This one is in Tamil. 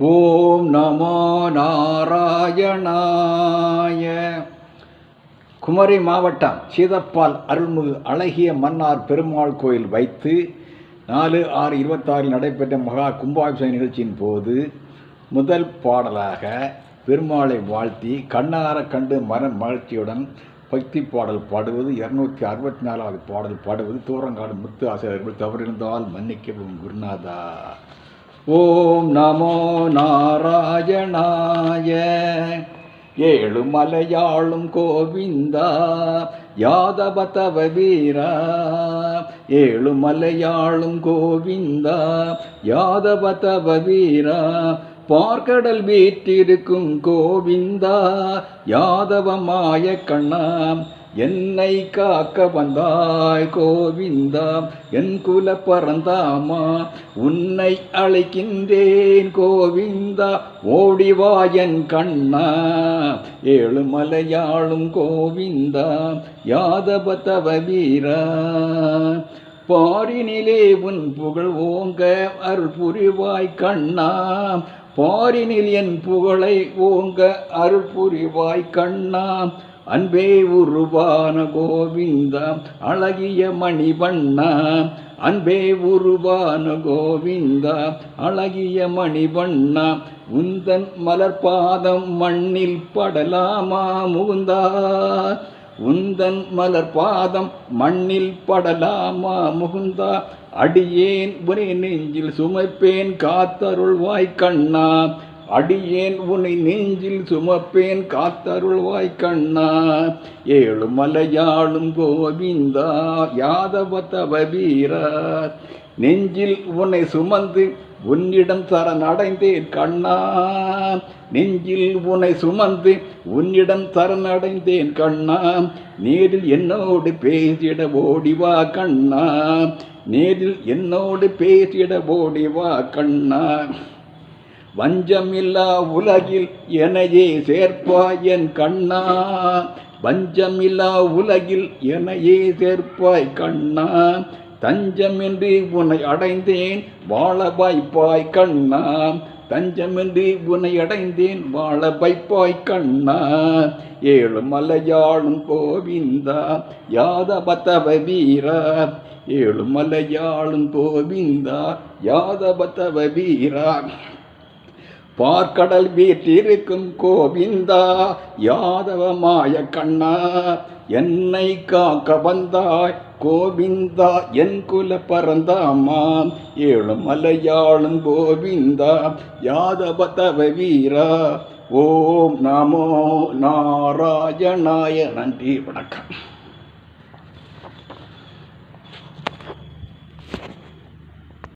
ஓம் நமோ நாராயணாய. குமரி மாவட்டம் சீதப்பால் அருள்மிகு அழகிய மன்னார் பெருமாள் கோயில் வைத்து 4/6/26 நடைபெற்ற மகா கும்பாபிஷேக நிகழ்ச்சியின் போது முதல் பாடலாக பெருமாளை வாழ்த்தி கண்ணார கண்டு மகிழ்ச்சியுடன் பக்தி பாடல் பாடுவது 264வது பாடல் பாடுவது தூரங்காடு முத்து ஆசிரியர்கள் தவறிருந்தால் மன்னிக்கவும் குருநாதா. ஓம் நமோ நாராயணாய. ஏழுமலையாளும் கோவிந்தா யாதவ தவ வீரா. ஏழுமலையாளும் கோவிந்தா யாதவ தவ வீரா. பார்க்கடல் வீற்றிருக்கும் கோவிந்தா யாதவ மாய கண்ணா. என்னை காக்க வந்தாய் கோவிந்தா என் குல பரந்தாமா. உன்னை அழைக்கின்றேன் கோவிந்தா ஓடிவா என் கண்ணா. ஏழுமலையாளும் கோவிந்தா யாதவ தவ வீரா. பாரினிலே உன் புகழ் ஓங்க அருள் புரிவாய் கண்ணா. பாரினில் என் புகழை ஓங்க அருள் புரிவாய் கண்ணா. அன்பே உருவான கோவிந்தா அழகிய மணிவண்ணா. அன்பே உருவான கோவிந்தா அழகிய மணிவண்ணா. உந்தன் மலர் பாதம் மண்ணில் படலாமா முகுந்தா. உந்தன் மலர் பாதம் மண்ணில் படலாமா முகுந்தா. அடியேன் உனை நெஞ்சில் சுமைப்பேன் காத்தருள்வாய் கண்ணா. அடியேன் உன்னை நெஞ்சில் சுமப்பேன் காத்தருள்வாய் கண்ணா. ஏழுமலையாளும் கோவிந்தா யாதவ தவ வீரா. நெஞ்சில் உன்னை சுமந்து உன்னிடம் சரணடைந்தேன் கண்ணா. நெஞ்சில் உன்னை சுமந்து உன்னிடம் சரணடைந்தேன் கண்ணா. நேரில் என்னோடு பேசிட ஓடிவா கண்ணா. நேரில் என்னோடு பேசிட ஓடிவா கண்ணா. வஞ்சமில்லா உலகில் எனையே சேர்ப்பாய் என் கண்ணா. வஞ்சமில்லா உலகில் எனையே சேர்ப்பாய் கண்ணா. தஞ்சமின்றி உன்னை அடைந்தேன் வாழ வைப்பாய் கண்ணா. தஞ்சமின்றி உன்னை அடைந்தேன் வாழ வைப்பாய் கண்ணா. ஏழுமலையாளும் கோவிந்தா யாதவ தவ வீரா. ஏழுமலையாளும் கோவிந்தா யாதவ தவ வீரா. பார்க்கடல் வீற்றிருக்கும் கோவிந்தா யாதவ மாய கண்ணா. என்னை காக்க வந்தாய் கோவிந்தா என் குல பரந்தாமா. ஏழுமலையாளும் கோவிந்தா யாதவ தவ வீரா. ஓம் நமோ நாராயணாய. நன்றி, வணக்கம்.